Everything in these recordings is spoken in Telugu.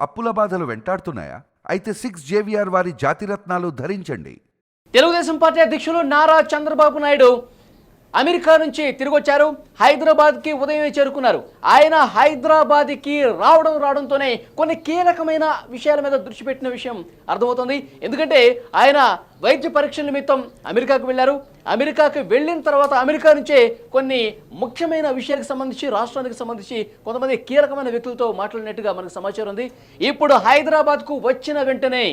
అప్పుల బాధలు వెంటాడుతున్నాయా? అయితే 6 జేవిఆర్ వారి జాతిరత్నాలు ధరించండి. తెలుగుదేశం పార్టీ అధ్యక్షులు నారా చంద్రబాబు నాయుడు అమెరికా నుంచి తిరిగి వచ్చారు. హైదరాబాద్కి ఉదయమే చేరుకున్నారు. ఆయన హైదరాబాద్కి రావడంతోనే కొన్ని కీలకమైన విషయాల మీద దృష్టి పెట్టిన విషయం అర్థమవుతుంది. ఎందుకంటే ఆయన వైద్య పరీక్షల నిమిత్తం అమెరికాకు వెళ్ళారు. అమెరికాకి వెళ్ళిన తర్వాత అమెరికా నుంచే కొన్ని ముఖ్యమైన విషయాలకు సంబంధించి రాష్ట్రానికి సంబంధించి కొంతమంది కీలకమైన వ్యక్తులతో మాట్లాడినట్టుగా మనకు సమాచారం ఉంది. ఇప్పుడు హైదరాబాద్కు వచ్చిన వెంటనే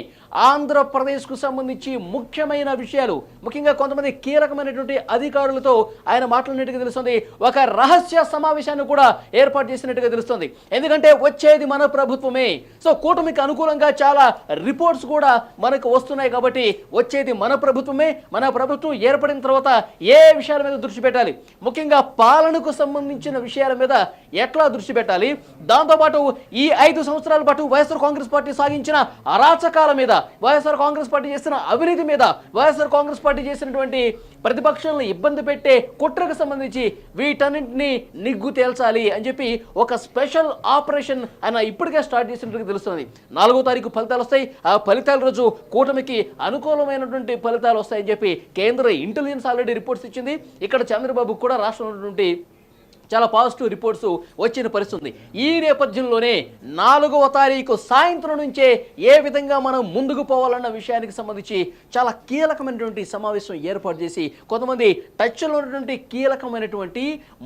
ఆంధ్రప్రదేశ్కు సంబంధించి ముఖ్యమైన విషయాలు, ముఖ్యంగా కొంతమంది కీలకమైనటువంటి అధికారులతో ఆయన మాట్లాడినట్టుగా తెలుస్తుంది. ఒక రహస్య సమావేశాన్ని కూడా ఏర్పాటు చేసినట్టుగా తెలుస్తుంది. ఎందుకంటే వచ్చేది మన ప్రభుత్వమే. సో కూటమికి అనుకూలంగా చాలా రిపోర్ట్స్ కూడా మనకు వస్తున్నాయి. కాబట్టి వచ్చేది మన ప్రభుత్వమే. మన ప్రభుత్వం ఏర్పడిన తర్వాత ఏ విషయాల మీద దృష్టి పెట్టాలి, ముఖ్యంగా పాలనకు సంబంధించిన విషయాల మీద ఎట్లా దృష్టి పెట్టాలి, దాంతోపాటు ఈ 5 సంవత్సరాల పాటు వైఎస్ఆర్ కాంగ్రెస్ పార్టీ సాగించిన అరాచకాల మీద, వైఎస్ఆర్ కాంగ్రెస్ పార్టీ చేసిన అవినీతి మీద, వైఎస్ఆర్ కాంగ్రెస్ పార్టీ చేసినటువంటి ప్రతిపక్షాలను ఇబ్బంది పెట్టే కుట్రకు సంబంధించి వీటన్నింటినీ నిగ్గు తేల్చాలి అని చెప్పి ఒక స్పెషల్ ఆపరేషన్ ఆయన ఇప్పటికే స్టార్ట్ చేసినట్టుగా తెలుస్తుంది. 4వ తారీఖు ఫలితాలు వస్తాయి. ఆ ఫలితాల రోజు కూటమికి అనుకూలమైనటువంటి ఫలితాలు వస్తాయని చెప్పి కేంద్ర ఇంటెలిజెన్స్ ఆల్రెడీ రిపోర్ట్స్ ఇచ్చింది. ఇక్కడ చంద్రబాబు కూడా రాష్ట్రంలో ఉన్నటువంటి చాలా పాజిటివ్ రిపోర్ట్స్ వచ్చిన పరిస్థితి. ఈ నేపథ్యంలోనే 4వ తారీఖు సాయంత్రం నుంచే ఏ విధంగా మనం ముందుకు పోవాలన్న విషయానికి సంబంధించి చాలా కీలకమైనటువంటి సమావేశం ఏర్పాటు చేసి కొంతమంది టచ్లో ఉన్నటువంటి కీలకమైనటువంటి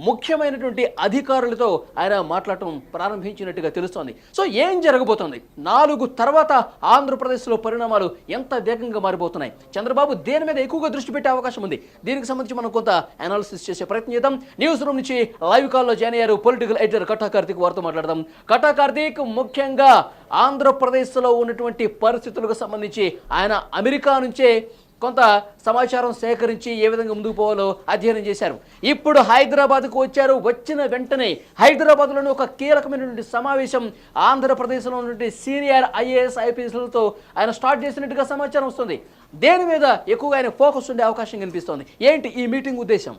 ముఖ్యమైనటువంటి అధికారులతో ఆయన మాట్లాడటం ప్రారంభించినట్టుగా తెలుస్తోంది. సో ఏం జరగబోతోంది? 4 తర్వాత ఆంధ్రప్రదేశ్లో పరిణామాలు ఎంత వేగంగా మారిపోతున్నాయి? చంద్రబాబు దేని మీద ఎక్కువగా దృష్టి పెట్టే అవకాశం ఉంది? దీనికి సంబంధించి మనం కొంత అనాలిసిస్ చేసే ప్రయత్నం చేద్దాం. న్యూస్ రూమ్ నుంచి లైవ్ కాల్లో జాయిన్ అయ్యారు పొలిటికల్ ఎడిటర్ కట్టా కార్తీక్. వారితో మాట్లాడదాం. కట్టా కార్తీక్, ముఖ్యంగా ఆంధ్రప్రదేశ్లో ఉన్నటువంటి పరిస్థితులకు సంబంధించి ఆయన అమెరికా నుంచే కొంత సమాచారం సేకరించి ఏ విధంగా ముందుకు పోవాలో అధ్యయనం చేశారు. ఇప్పుడు హైదరాబాద్కు వచ్చారు. వచ్చిన వెంటనే హైదరాబాద్లోని ఒక కీలకమైనటువంటి సమావేశం ఆంధ్రప్రదేశ్లో ఉన్నటువంటి సీనియర్ ఐఏఎస్ ఐపీఎస్లతో ఆయన స్టార్ట్ చేసినట్టుగా సమాచారం వస్తుంది. దేని మీద ఎక్కువగా ఆయన ఫోకస్ ఉండే అవకాశం కనిపిస్తోంది? ఏంటి ఈ మీటింగ్ ఉద్దేశం?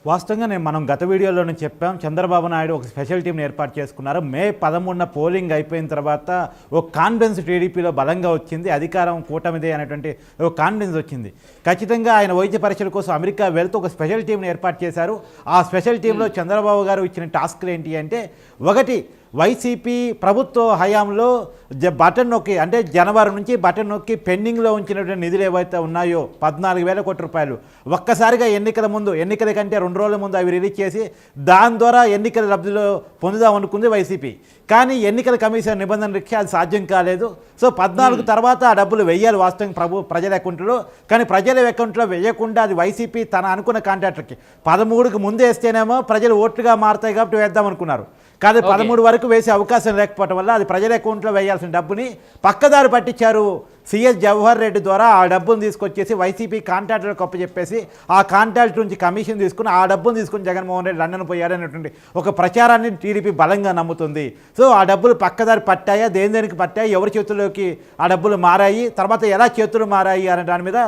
వాస్తవంగా మనం గత వీడియోలోనే చెప్పాం, చంద్రబాబు నాయుడు ఒక స్పెషల్ టీంని ఏర్పాటు చేసుకున్నారు. మే 13న పోలింగ్ అయిపోయిన తర్వాత ఒక కాన్ఫిడెన్స్ టీడీపీలో బలంగా వచ్చింది. అధికారం కూటమిదే అనేటువంటి ఒక కాన్ఫిడెన్స్ వచ్చింది. ఖచ్చితంగా ఆయన వైద్య పరీక్షల కోసం అమెరికా వెళ్తూ ఒక స్పెషల్ టీంని ఏర్పాటు చేశారు. ఆ స్పెషల్ టీంలో చంద్రబాబు గారు ఇచ్చిన టాస్క్లు ఏంటి అంటే, ఒకటి, వైసీపీ ప్రభుత్వ హయాంలో బటన్ నొక్కి, అంటే జనవరి నుంచి బటన్ నొక్కి పెండింగ్లో ఉంచినటువంటి నిధులు ఏవైతే ఉన్నాయో 14,000 కోట్ల రూపాయలు ఒక్కసారిగా ఎన్నికల ముందు, ఎన్నికల కంటే 2 రోజుల ముందు అవి రిలీజ్ చేసి దాని ద్వారా ఎన్నికల లబ్ధిలో పొందుదాం అనుకుంది వైసీపీ. కానీ ఎన్నికల కమిషన్ నిబంధన రీత్యా అది సాధ్యం కాలేదు. సో 14 తర్వాత ఆ డబ్బులు వెయ్యాలి వాస్తవం ప్రజల అకౌంట్లో. కానీ ప్రజల అకౌంట్లో వేయకుండా అది వైసీపీ తన అనుకున్న కాంట్రాక్టర్కి 13కు ముందు వేస్తేనేమో ప్రజలు ఓట్లుగా మారుతాయి కాబట్టి వేద్దాం అనుకున్నారు. కానీ 13 వరకు వేసే అవకాశం లేకపోవడం వల్ల అది ప్రజల అకౌంట్లో వేయాల్సిన డబ్బుని పక్కదారి పట్టించారు. సిఎస్ జవహర్ రెడ్డి ద్వారా ఆ డబ్బును తీసుకొచ్చేసి వైసీపీ కాంట్రాక్టర్లకు అప్పచెప్పేసి ఆ కాంట్రాక్ట్ నుంచి కమిషన్ తీసుకుని ఆ డబ్బును తీసుకుని జగన్మోహన్ రెడ్డి లండన్ పోయాడనేటువంటి ఒక ప్రచారాన్ని టీడీపీ బలంగా నమ్ముతుంది. సో ఆ డబ్బులు పక్కదారి పట్టాయా, దేనికి పట్టాయి, ఎవరి చేతుల్లోకి ఆ డబ్బులు మారాయి, తర్వాత ఎలా చేతులు మారాయి అనే దాని మీద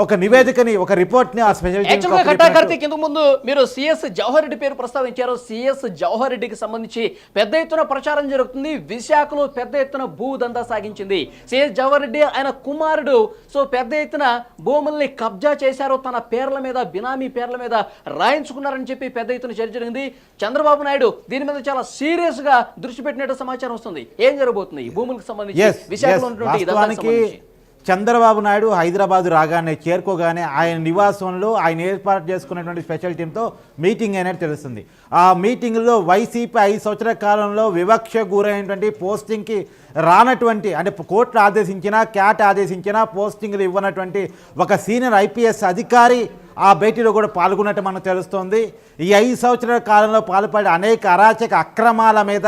ఒక నివేదికని, ఒక రిపోర్ట్ని ఆ స్పెషల్ ఇంతకు ముందు మీరు సిఎస్ జవహర్ రెడ్డి పేరు ప్రస్తావించారు. సిఎస్ జవహర్ రెడ్డికి సంబంధించి పెద్ద ఎత్తున ప్రచారం జరుగుతుంది. విశాఖలో పెద్ద ఎత్తున భూదందా సాగించింది సిఎస్ జవహర్ రెడ్డి. ఆయన కుమారుడు సో పెద్ద ఎత్తున భూముల్ని కబ్జా చేశారు, తన పేర్ల మీద, బినామీ పేర్ల మీద రాయించుకున్నారని చెప్పి పెద్ద ఎత్తున చర్చ జరిగింది. చంద్రబాబు నాయుడు దీని మీద చాలా సీరియస్ గా దృష్టి పెట్టినట్టు సమాచారం వస్తుంది. ఏం జరగబోతుంది ఈ భూములకు సంబంధించి విశాఖలో ఉన్నటువంటి? చంద్రబాబు నాయుడు హైదరాబాద్ రాగానే, చేరుకోగానే ఆయన నివాసంలో ఆయన ఏర్పాటు చేసుకున్నటువంటి స్పెషల్ టీంతో మీటింగ్ అయినట్టు తెలుస్తుంది. ఆ మీటింగ్లో వైసీపీ 5 సంవత్సరాల కాలంలో వివక్ష గురైనటువంటి పోస్టింగ్కి రానటువంటి, అంటే కోర్టులు ఆదేశించినా, క్యాట్ ఆదేశించినా పోస్టింగ్లు ఇవ్వనటువంటి ఒక సీనియర్ ఐపీఎస్ అధికారి ఆ భేటీలో కూడా పాల్గొన్నట్టు మనకు తెలుస్తోంది. ఈ 5 సంవత్సరాల కాలంలో పాల్పడే అనేక అరాచక అక్రమాల మీద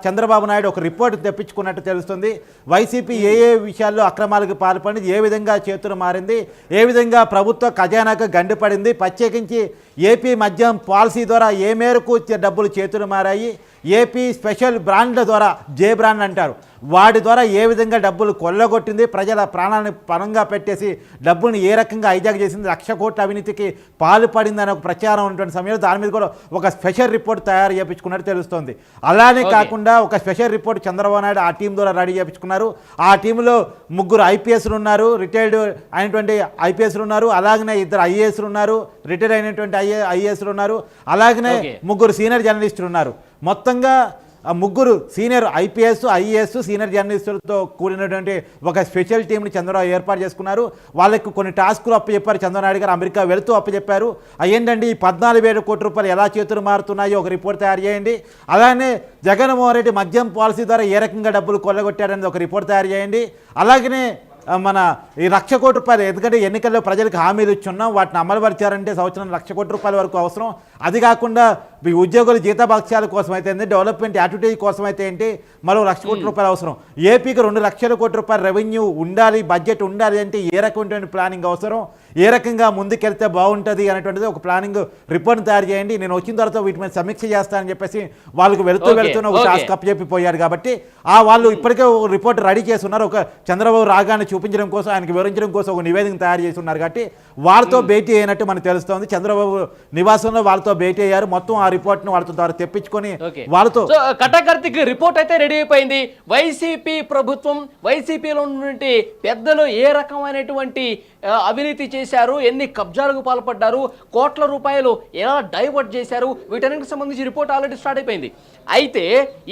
చంద్రబాబు నాయుడు ఒక రిపోర్ట్ తెప్పించుకున్నట్టు తెలుస్తుంది. వైసీపీ ఏ విషయాల్లో అక్రమాలకు పాల్పడింది, ఏ విధంగా చేతులు మారింది, ఏ విధంగా ప్రభుత్వ ఖజానాకు గండిపడింది, ప్రత్యేకించి ఏపీ మద్యం పాలసీ ద్వారా ఏ మేరకు డబ్బులు చేతులు మారాయి, ఏపీ స్పెషల్ బ్రాండ్ల ద్వారా, జే బ్రాండ్ అంటారు, వాటి ద్వారా ఏ విధంగా డబ్బులు కొల్లగొట్టింది, ప్రజల ప్రాణాలను పణంగా పెట్టేసి డబ్బుల్ని ఏ రకంగా హైజాక్ చేసింది, 1,00,000 కోట్ల అవినీతికి పాల్పడిందని ఒక ప్రచారం ఉన్నటువంటి సమయంలో దాని మీద కూడా ఒక స్పెషల్ రిపోర్ట్ తయారు చేయించుకున్నట్టు తెలుస్తోంది. అలానే కాకుండా కాకుండా ఒక స్పెషల్ రిపోర్ట్ చంద్రబాబు నాయుడు ఆ టీం ద్వారా రెడీ చేయించుకున్నారు. ఆ టీంలో 3 ఐపీఎస్లు ఉన్నారు, రిటైర్డ్ అయినటువంటి ఐపీఎస్లు ఉన్నారు, అలాగనే 2 ఐఏఎస్లు ఉన్నారు, రిటైర్డ్ అయినటువంటి ఐఏఎస్లు ఉన్నారు, అలాగనే 3 సీనియర్ జర్నలిస్టులు ఉన్నారు. మొత్తంగా 3 సీనియర్ ఐపీఎస్, ఐఏఎస్, సీనియర్ జర్నలిస్టులతో కూడినటువంటి ఒక స్పెషల్ టీంని చంద్రబాబు ఏర్పాటు చేసుకున్నారు. వాళ్ళకు కొన్ని టాస్కులు అప్పచెప్పారు. చంద్రబాబు నాయుడు గారు అమెరికా వెళుతూ అప్పచెప్పారు. ఏంటండి ఈ 14,000 కోట్ల రూపాయలు ఎలా చేతులు మారుతున్నాయో ఒక రిపోర్ట్ తయారు చేయండి. అలానే జగన్మోహన్ రెడ్డి మద్యం పాలసీ ద్వారా ఏ రకంగా డబ్బులు కొల్లగొట్టాడనేది ఒక రిపోర్ట్ తయారు చేయండి. అలాగనే మన ఈ 1,00,000 కోట్ల రూపాయలు, ఎందుకంటే ఎన్నికల్లో ప్రజలకు హామీలు ఇచ్చున్నాం, వాటిని అమలుపరిచారంటే సంవత్సరం 1,00,000 కోట్ల రూపాయల వరకు అవసరం. అది కాకుండా ఈ ఉద్యోగుల జీతభత్యాల కోసం అయితే ఏంటి, డెవలప్మెంట్ యాక్టివిటీ కోసం అయితే ఏంటి, మరో 1,00,000 కోట్ల రూపాయలు అవసరం. ఏపీకి 2,00,000 కోట్ల రూపాయల రెవెన్యూ ఉండాలి, బడ్జెట్ ఉండాలి అంటే ఏ రకమైనటువంటి ప్లానింగ్ అవసరం, ఏ రకంగా ముందుకెళ్తే బాగుంటుంది అనేటువంటిది ఒక ప్లానింగ్ రిపోర్ట్ తయారు చేయండి. నేను వచ్చిన తర్వాత వీటి మీద సమీక్ష చేస్తానని చెప్పేసి వాళ్ళకు వెళుతున్న ఒక టాస్క్ అప్పచెప్పిపోయారు. కాబట్టి వాళ్ళు ఇప్పటికే ఒక రిపోర్ట్ రెడీ చేస్తున్నారు. ఒక చంద్రబాబు రాగాన్ని చూపించడం కోసం, ఆయనకు వివరించడం కోసం ఒక నివేదిక తయారు చేసి ఉన్నారు. కాబట్టి వాళ్ళతో భేటీ అయినట్టు మనకు తెలుస్తోంది. చంద్రబాబు నివాసంలో వాళ్ళతో భేటీ అయ్యారు. మొత్తం ఆ రిపోర్ట్ ను వాళ్ళతో ద్వారా తెప్పించుకొని వాళ్ళతో కటకర్తికి రిపోర్ట్ అయితే రెడీ అయిపోయింది. వైసీపీ ప్రభుత్వం, వైసీపీలో ఉన్నటువంటి పెద్దలు ఏ రకమైనటువంటి అవినీతి చేశారు, ఎన్ని కబ్జాలకు పాల్పడ్డారు, కోట్ల రూపాయలు ఎలా డైవర్ట్ చేశారు, వీటన్నిటికి సంబంధించి రిపోర్ట్ ఆల్రెడీ స్టార్ట్ అయిపోయింది. అయితే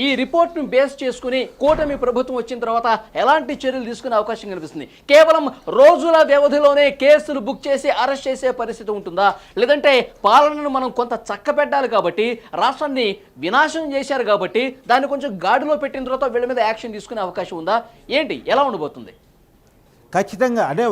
ఈ రిపోర్ట్ను బేస్ చేసుకుని కూటమి ప్రభుత్వం వచ్చిన తర్వాత ఎలాంటి చర్యలు తీసుకునే అవకాశం కనిపిస్తుంది? కేవలం రోజుల వ్యవధిలోనే కేసులు బుక్ చేసి అరెస్ట్ చేసే పరిస్థితి ఉంటుందా, లేదంటే పాలనను మనం కొంత చక్కబెట్టాలి కాబట్టి, రాష్ట్రాన్ని వినాశనం చేశారు కాబట్టి దాన్ని కొంచెం గాడిలో పెట్టిన తర్వాత వీళ్ళ మీద యాక్షన్ తీసుకునే అవకాశం ఉందా, ఏంటి, ఎలా ఉండబోతుంది? ఖచ్చితంగా అంటే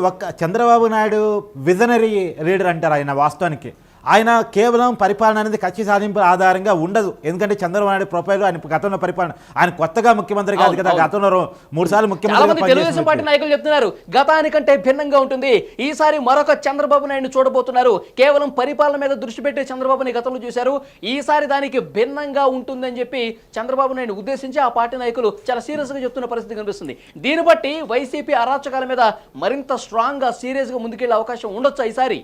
చంద్రబాబు నాయుడు విజనరీ లీడర్ అంటారు ఆయన. వాస్తవానికి ఆయన కేవలం పరిపాలన అనేది కక్ష సాధింపుల ఆధారంగా ఉండదు. ఎందుకంటే చంద్రబాబు నాయుడు ప్రొఫైల్, ఆయన గతంలో పరిపాలన, ఆయన కొత్తగా ముఖ్యమంత్రి కాదు కదా, గతంలో 3 సార్లు ముఖ్యమంత్రి. తెలుగుదేశం పార్టీ నాయకులు చెప్తున్నారు గతానికంటే భిన్నంగా ఉంటుంది, ఈసారి మరొక చంద్రబాబు నాయుడు చూడబోతున్నారు. కేవలం పరిపాలన మీద దృష్టి పెట్టే చంద్రబాబుని గతంలో చూశారు, ఈసారి దానికి భిన్నంగా ఉంటుందని చెప్పి చంద్రబాబు నాయుడు ఉద్దేశించి ఆ పార్టీ నాయకులు చాలా సీరియస్ గా చెప్తున్న పరిస్థితి కనిపిస్తుంది. దీన్ని బట్టి వైసీపీ అరాచకాల మీద మరింత స్ట్రాంగ్ గా సీరియస్ గా ముందుకెళ్లే అవకాశం ఉండొచ్చు ఈసారి.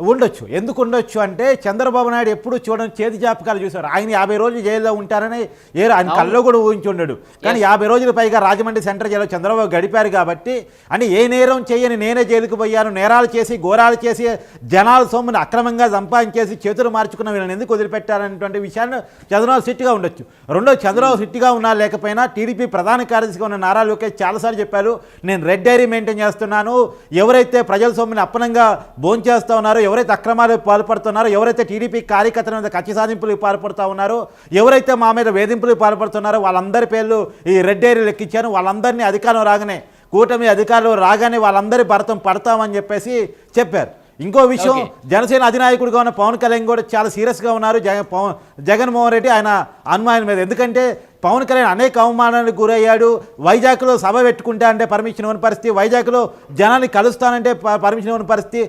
ఉండొచ్చు. ఎందుకు ఉండొచ్చు అంటే చంద్రబాబు నాయుడు ఎప్పుడు చూడని చేతి జాపకాలు చూశారు. ఆయన 50 రోజులు జైల్లో ఉంటారని ఆయన కల్లో కూడా ఊహించి ఉండడు. కానీ 50 రోజుల పైగా రాజమండ్రి సెంట్రల్ జైల్లో చంద్రబాబు గడిపారు. కాబట్టి అంటే ఏ నేరం చేయని నేనే జైలుకు పోయాను, నేరాలు చేసి ఘోరాలు చేసి జనాల సొమ్ముని అక్రమంగా సంపాదించేసి చేతులు మార్చుకున్న వీళ్ళని ఎందుకు వదిలిపెట్టారనేటువంటి విషయాన్ని చంద్రబాబు సిట్టిగా ఉండొచ్చు. రెండో, చంద్రబాబు సిట్టిగా ఉన్నా లేకపోయినా టీడీపీ ప్రధాన కార్యదర్శిగా ఉన్న నారా లోకేష్ చాలాసార్లు చెప్పారు, నేను రెడ్ డైరీ మెయింటైన్ చేస్తున్నాను, ఎవరైతే ప్రజల సొమ్ముని అప్పనంగా భోంచేస్తా ఉన్నారో, ఎవరైతే అక్రమాలకు పాల్పడుతున్నారో, ఎవరైతే టీడీపీ కార్యకర్తల మీద కక్ష సాధింపులకు పాల్పడుతూ ఉన్నారో, ఎవరైతే మా మీద వేధింపులకు పాల్పడుతున్నారో వాళ్ళందరి పేర్లు ఈ రెడ్ డైరీ లెక్కించాను. వాళ్ళందరినీ అధికారం రాగానే, కూటమి అధికారంలో రాగానే వాళ్ళందరి భరతం పడతామని చెప్పేసి చెప్పారు. ఇంకో విషయం, జనసేన అధినాయకుడిగా ఉన్న పవన్ కళ్యాణ్ కూడా చాలా సీరియస్గా ఉన్నారు జగన్మోహన్ రెడ్డి ఆయన అనుమానం మీద. ఎందుకంటే పవన్ కళ్యాణ్ అనేక అవమానాలకు గురయ్యాడు. వైజాగ్లో సభ పెట్టుకుంటా అంటే పర్మిషన్ ఇవ్వని పరిస్థితి, వైజాగ్లో జనాన్ని కలుస్తానంటే పర్మిషన్ ఇవ్వని పరిస్థితి,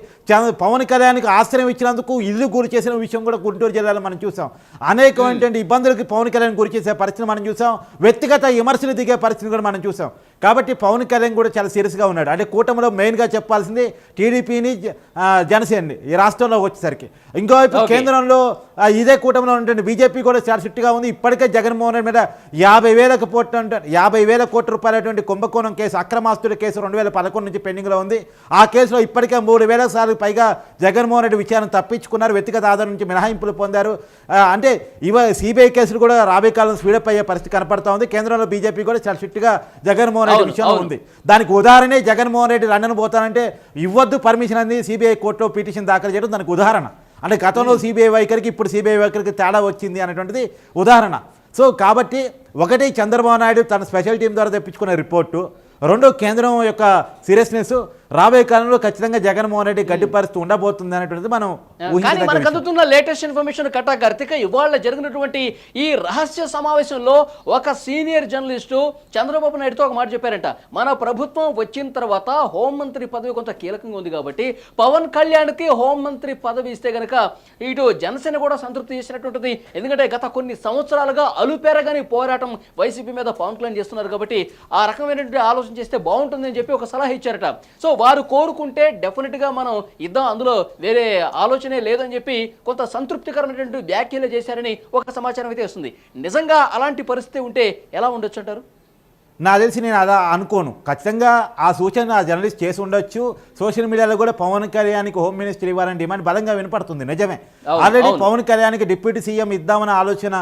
పవన్ కళ్యాణ్కి ఆశ్రయం ఇచ్చినందుకు ఇల్లు గురి చేసిన విషయం కూడా గుంటూరు జిల్లాలో మనం చూసాం. అనేకమైనటువంటి ఇబ్బందులకి పవన్ కళ్యాణ్ గురి చేసే పరిస్థితిని మనం చూసాం. వ్యక్తిగత విమర్శలు దిగే పరిస్థితిని కూడా మనం చూసాం. కాబట్టి పవన్ కళ్యాణ్ కూడా చాలా సీరియస్గా ఉన్నాడు. అంటే కూటమిలో మెయిన్గా చెప్పాల్సింది టీడీపీని, జనసేనని ఈ రాష్ట్రంలో వచ్చేసరికి. ఇంకోవైపు కేంద్రంలో ఇదే కూటమిలో ఉంటుంది బీజేపీ కూడా చాలా స్ట్రిక్ట్గా ఉంది. ఇప్పటికే జగన్మోహన్ రెడ్డి మీద 50,000 కోట్ల రూపాయలటువంటి కుంభకోణం కేసు, అక్రమాస్తుల కేసు 2011 నుంచి పెండింగ్లో ఉంది. ఆ కేసులో ఇప్పటికే 3,000 సార్లు పైగా జగన్మోహన్ రెడ్డి విచారణ తప్పించుకున్నారు, వ్యక్తిగత ఆధారం నుంచి మినహాయింపులు పొందారు. అంటే సిబిఐ కేసులు కూడా రాబోయే కాలం స్పీడప్ అయ్యే పరిస్థితి కనపడతా ఉంది. కేంద్రంలో బీజేపీ కూడా చాలా స్ట్రిక్ట్గా జగన్మోహన్ రెడ్డి విషయంలో ఉంది. దానికి ఉదాహరణే జగన్మోహన్ రెడ్డి లండన్ పోతానంటే ఇవ్వద్దు పర్మిషన్ అని సిబిఐ కోర్టులో పిటిషన్ దాఖలు చేయడం దానికి ఉదాహరణ. అంటే గతంలో సిబిఐ వైఖరికి ఇప్పుడు సిబిఐ వైఖరికి తేడా వచ్చింది అనేటువంటిది ఉదాహరణ. సో కాబట్టి ఒకటి, చంద్రబాబు నాయుడు తన స్పెషల్ టీం ద్వారా తెప్పించుకున్న రిపోర్టు, రెండో, కేంద్రం యొక్క సీరియస్నెస్, రాబోయే కాలంలో ఖచ్చితంగా జగన్మోహన్ రెడ్డి గడ్డి పరిస్థితి ఉండబోతుంది అనేటువంటిది మనం మనకు అందుతున్న లేటెస్ట్ ఇన్ఫర్మేషన్ కట్టాకర్తిక ఇవాళ జరిగినటువంటి ఈ రహస్య సమావేశంలో ఒక సీనియర్ జర్నలిస్టు చంద్రబాబు నాయుడుతో ఒక మాట చెప్పారంట, మన ప్రభుత్వం వచ్చిన తర్వాత హోంమంత్రి పదవి కొంత కీలకంగా ఉంది కాబట్టి పవన్ కళ్యాణ్కి హోంమంత్రి పదవి ఇస్తే గనక ఇటు జనసేన కూడా సంతృప్తి చేసినటువంటిది. ఎందుకంటే గత కొన్ని సంవత్సరాలుగా అలుపెరగని పోరాటం వైసీపీ మీద పవన్ కళ్యాణ్ చేస్తున్నారు కాబట్టి ఆ రకమైనటువంటి ఆలోచన చేస్తే బాగుంటుందని చెప్పి ఒక సలహా ఇచ్చారట. సో వారు కోరుకుంటే డెఫినెట్గా మనం ఇద్దాం, అందులో వేరే ఆలోచనే లేదని చెప్పి కొంత సంతృప్తికరమైనటువంటి వ్యాఖ్యలు చేశారని ఒక సమాచారం అయితే వస్తుంది. నిజంగా అలాంటి పరిస్థితి ఉంటే ఎలా ఉండొచ్చు అంటారు? నాకు తెలిసి నేను అలా అనుకోను. ఖచ్చితంగా ఆ సూచన ఆ జర్నలిస్ట్ చేసి ఉండొచ్చు. సోషల్ మీడియాలో కూడా పవన్ కళ్యాణ్కి హోమ్ మినిస్టర్ ఇవ్వాలని డిమాండ్ బలంగా వినపడుతుంది. నిజమే, ఆల్రెడీ పవన్ కళ్యాణ్కి డిప్యూటీ సీఎం ఇద్దామన్న ఆలోచన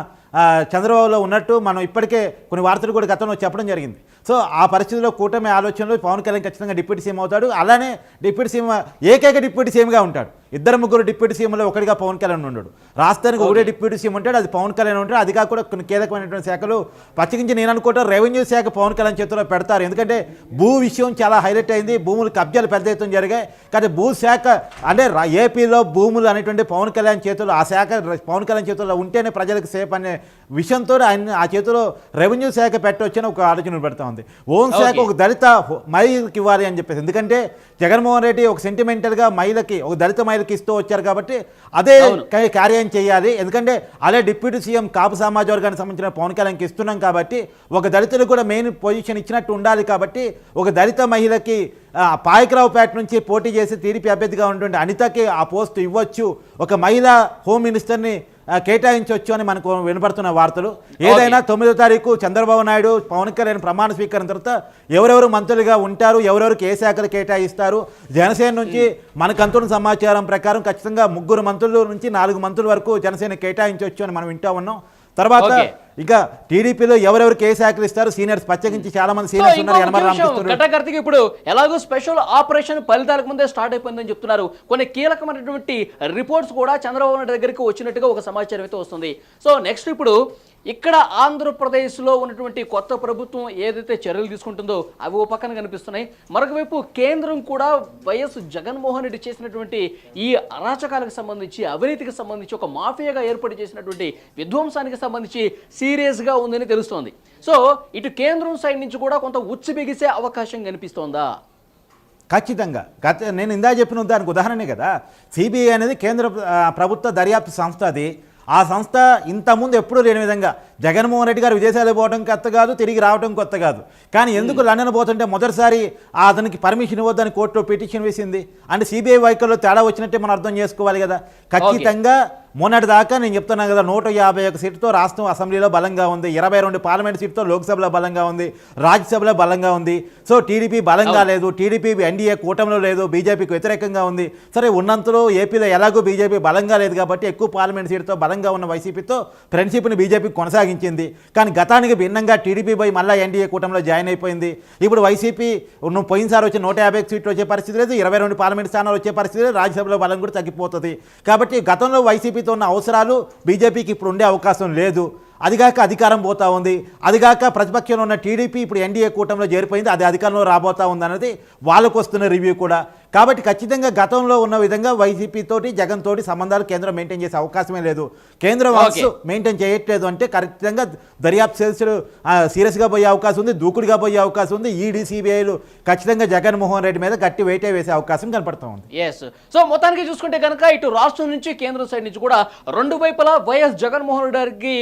చంద్రబాబులో ఉన్నట్టు మనం ఇప్పటికే కొన్ని వార్తలు కూడా గతంలో చెప్పడం జరిగింది. సో ఆ పరిస్థితిలో కూటమి ఆలోచనలో పవన్ కళ్యాణ్ ఖచ్చితంగా డిప్యూటీ సీఎం అవుతాడు. అలానే డిప్యూటీ సీఎం ఏకైక డిప్యూటీ సీఎంగా ఉంటాడు. ఇద్దరు ముగ్గురు డిప్యూటీ సీఎంలో ఒకటిగా పవన్ కళ్యాణ్ ఉండడు. రాష్ట్రానికి ఒకటే డిప్యూటీ సీఎం ఉంటాడు, అది పవన్ కళ్యాణ్ ఉంటాడు. అది కాకుండా కొన్ని కీలకమైనటువంటి శాఖలు ప్రత్యేకించి నేను అనుకుంటా రెవెన్యూ శాఖ పవన్ కళ్యాణ్ చేతిలో పెడతారు. ఎందుకంటే భూ విషయం చాలా హైలైట్ అయింది, భూములు కబ్జాలు పెద్ద ఎత్తున జరిగాయి. కానీ భూ శాఖ అంటే ఏపీలో భూములు అనేటువంటి పవన్ కళ్యాణ్ చేతిలో, ఆ శాఖ పవన్ కళ్యాణ్ చేతిలో ఉంటేనే ప్రజలకు సేఫ్ అనే విషయంతో ఆయన ఆ చేతిలో రెవెన్యూ శాఖ పెట్టవచ్చని ఒక ఆలోచన పెడతా ఉంది. హోం శాఖ ఒక దళిత మహిళకి ఇవ్వాలి అని చెప్పేసి, ఎందుకంటే జగన్మోహన్ రెడ్డి ఒక సెంటిమెంటల్గా మహిళకి, ఒక దళిత మహిళకి ఇస్తూ వచ్చారు కాబట్టి అదే కార్యం చేయాలి. ఎందుకంటే అదే డిప్యూటీ సీఎం కాపు సమాజ వర్గానికి సంబంధించిన పవన్ కళ్యాణ్కి ఇస్తున్నాం కాబట్టి ఒక దళితులకు కూడా మెయిన్ పొజిషన్ ఇచ్చినట్టు ఉండాలి. కాబట్టి ఒక దళిత మహిళకి పాయకరావుపేట నుంచి పోటీ చేసి టీడీపీ అభ్యర్థిగా ఉన్నటువంటి అనితకి ఆ పోస్టు ఇవ్వచ్చు, ఒక మహిళా హోమ్ మినిస్టర్ని కేటాయించవచ్చు అని మనకు వినపడుతున్న వార్తలు. ఏదైనా 9వ తారీఖు చంద్రబాబు నాయుడు పవన్ కళ్యాణ్ ప్రమాణ స్వీకరణ తర్వాత ఎవరెవరు మంత్రులుగా ఉంటారు, ఎవరెవరికి ఏ శాఖలు కేటాయిస్తారు, జనసేన నుంచి మనకంతున్న సమాచారం ప్రకారం ఖచ్చితంగా 3 మంత్రుల నుంచి 4 మంత్రుల వరకు జనసేన కేటాయించవచ్చు అని మనం వింటా ఉన్నాం. తర్వాత ఇక టీడీపీలో ఎవరెవరికి ఏ శాఖలు ఇస్తారు, సీనియర్స్ ప్రత్యేకించి చాలా మంది సీనియర్స్ ఉన్నారు. ఇప్పుడు ఎలాగో స్పెషల్ ఆపరేషన్ ఫలితాలకు ముందే స్టార్ట్ అయిపోయిందని చెప్తున్నారు. కొన్ని కీలకమైనటువంటి రిపోర్ట్స్ కూడా చంద్రబాబు నాయుడు దగ్గరికి వచ్చినట్టుగా ఒక సమాచారం అయితే వస్తుంది. సో నెక్స్ట్ ఇప్పుడు ఇక్కడ ఆంధ్రప్రదేశ్లో ఉన్నటువంటి కొత్త ప్రభుత్వం ఏదైతే చర్యలు తీసుకుంటుందో అవి ఓ పక్కన కనిపిస్తున్నాయి. మరొక వైపు కేంద్రం కూడా వైఎస్ జగన్మోహన్ రెడ్డి చేసినటువంటి ఈ అరాచకాలకు సంబంధించి, అవినీతికి సంబంధించి, ఒక మాఫియాగా ఏర్పాటు చేసినటువంటి విధ్వంసానికి సంబంధించి సీరియస్గా ఉందని తెలుస్తోంది. సో ఇటు కేంద్రం సైడ్ నుంచి కూడా కొంత ఉచ్చు బిగిసే అవకాశం కనిపిస్తోందా? ఖచ్చితంగా. నేను ఇందా చెప్పిన దానికి ఉదాహరణే కదా, సిబిఐ అనేది కేంద్ర ప్రభుత్వ దర్యాప్తు సంస్థ. అది ఆ సంస్థ ఇంతకుముందు ఎప్పుడూ లేని విధంగా జగన్మోహన్ రెడ్డి గారు విదేశాలకు పోవడం కొత్త కాదు, తిరిగి రావడం కొత్త కాదు. కానీ ఎందుకు లండన్ పోతుంటే మొదటిసారి అతనికి పర్మిషన్ ఇవ్వద్దని కోర్టులో పిటిషన్ వేసింది అంటే సిబిఐ వైఖరిలో తేడా వచ్చినట్టే మనం అర్థం చేసుకోవాలి కదా. ఖచ్చితంగా మొన్నటి దాకా నేను చెప్తున్నాను కదా, 151 సీట్లతో రాష్ట్రం అసెంబ్లీలో బలంగా ఉంది, 22 పార్లమెంట్ సీట్తో లోక్సభలో బలంగా ఉంది, రాజ్యసభలో బలంగా ఉంది. సో టీడీపీ బలంగా లేదు, టీడీపీ ఎన్డీఏ కూటమిలో లేదు, బీజేపీకి వ్యతిరేకంగా ఉంది. సరే ఉన్నంతలో ఏపీలో ఎలాగో బీజేపీ బలంగా లేదు కాబట్టి ఎక్కువ పార్లమెంట్ సీట్తో బలంగా ఉన్న వైసీపీతో ఫ్రెండ్షిప్ని బీజేపీ కొనసాగించింది. కానీ గతానికి భిన్నంగా టీడీపీ పోయి మళ్ళీ ఎన్డీఏ కూటమిలో జాయిన్ అయిపోయింది. ఇప్పుడు వైసీపీ పోయినసారి వచ్చి 150 సీట్లు వచ్చే పరిస్థితి లేదు, 22 పార్లమెంట్ స్థానాలు వచ్చే పరిస్థితి లేదు, రాజ్యసభలో బలం కూడా తగ్గిపోతుంది. కాబట్టి గతంలో వైసీపీ ఉన్న అవసరాలు బీజేపీకి ఇప్పుడు ఉండే అవకాశం లేదు. అదిగాక అధికారం పోతా ఉంది, అదిగాక ప్రతిపక్షంలో ఉన్న టీడీపీ ఇప్పుడు ఎన్డీఏ కూటమిలో చేరిపోయింది, అది అధికారంలో రాబోతా ఉంది అనేది వాళ్ళకు వస్తున్న రివ్యూ కూడా. కాబట్టి ఖచ్చితంగా గతంలో ఉన్న విధంగా వైసీపీ తోటి జగన్ తోటి సంబంధాలు కేంద్రం మెయింటైన్ చేసే అవకాశమే లేదు. కేంద్రం మెయింటైన్ చేయట్లేదు అంటే ఖచ్చితంగా దర్యాప్తు సీరియస్గా పోయే అవకాశం ఉంది, దూకుడుగా పోయే అవకాశం ఉంది. ఈడీ సిబిఐలు ఖచ్చితంగా జగన్మోహన్ రెడ్డి మీద గట్టి వెయిటే వేసే అవకాశం కనపడుతూ ఉంది. సో మొత్తానికి చూసుకుంటే కనుక ఇటు రాష్ట్రం నుంచి కేంద్రం సైడ్ నుంచి కూడా రెండు వైపులా వైఎస్ జగన్మోహన్ రెడ్డి గారికి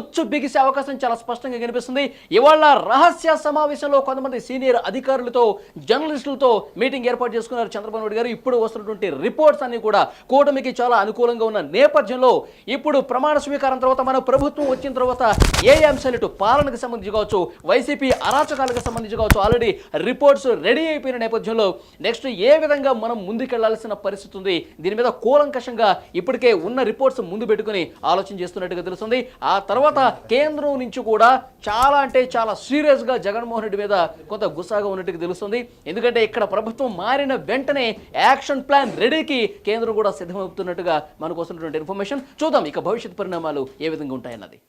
ఉచ్చు బిగిసే అవకాశం చాలా స్పష్టంగా కనిపిస్తుంది. ఇవాళ రహస్య సమావేశంలో కొంతమంది సీనియర్ అధికారులతో, జర్నలిస్టులతో మీటింగ్ ఏర్పాటు చేసుకున్నారు చంద్రబాబు నాయుడు గారు. ఇప్పుడు వస్తున్నటువంటి రిపోర్ట్స్ అన్ని కూడా కూటమికి చాలా అనుకూలంగా ఉన్న నేపథ్యంలో ఇప్పుడు ప్రమాణ స్వీకారం తర్వాత మన ప్రభుత్వం వచ్చిన తర్వాత ఏ అంశాలు ఇటు పాలనకు సంబంధించి కావచ్చు, వైసీపీ అరాచకాలకు సంబంధించి కావచ్చు, ఆల్రెడీ రిపోర్ట్స్ రెడీ అయిపోయిన నేపథ్యంలో నెక్స్ట్ ఏ విధంగా మనం ముందుకెళ్లాల్సిన పరిస్థితి ఉంది, దీని మీద కూలంకషంగా ఇప్పటికే ఉన్న రిపోర్ట్స్ ముందు పెట్టుకుని ఆలోచన చేస్తున్నట్టుగా తెలుస్తుంది. ఆ తర్వాత కేంద్రం నుంచి కూడా చాలా అంటే చాలా సీరియస్గా జగన్మోహన్ రెడ్డి మీద కొంత గుస్సాగా ఉన్నట్టుగా తెలుస్తుంది. ఎందుకంటే ఇక్కడ ప్రభుత్వం మారిన వెంటనే యాక్షన్ ప్లాన్ రెడీకి కేంద్రం కూడా సిద్ధమవుతున్నట్టుగా మనకు వస్తున్నటువంటి ఇన్ఫర్మేషన్. చూద్దాం ఇక భవిష్యత్ పరిణామాలు ఏ విధంగా ఉంటాయన్నది.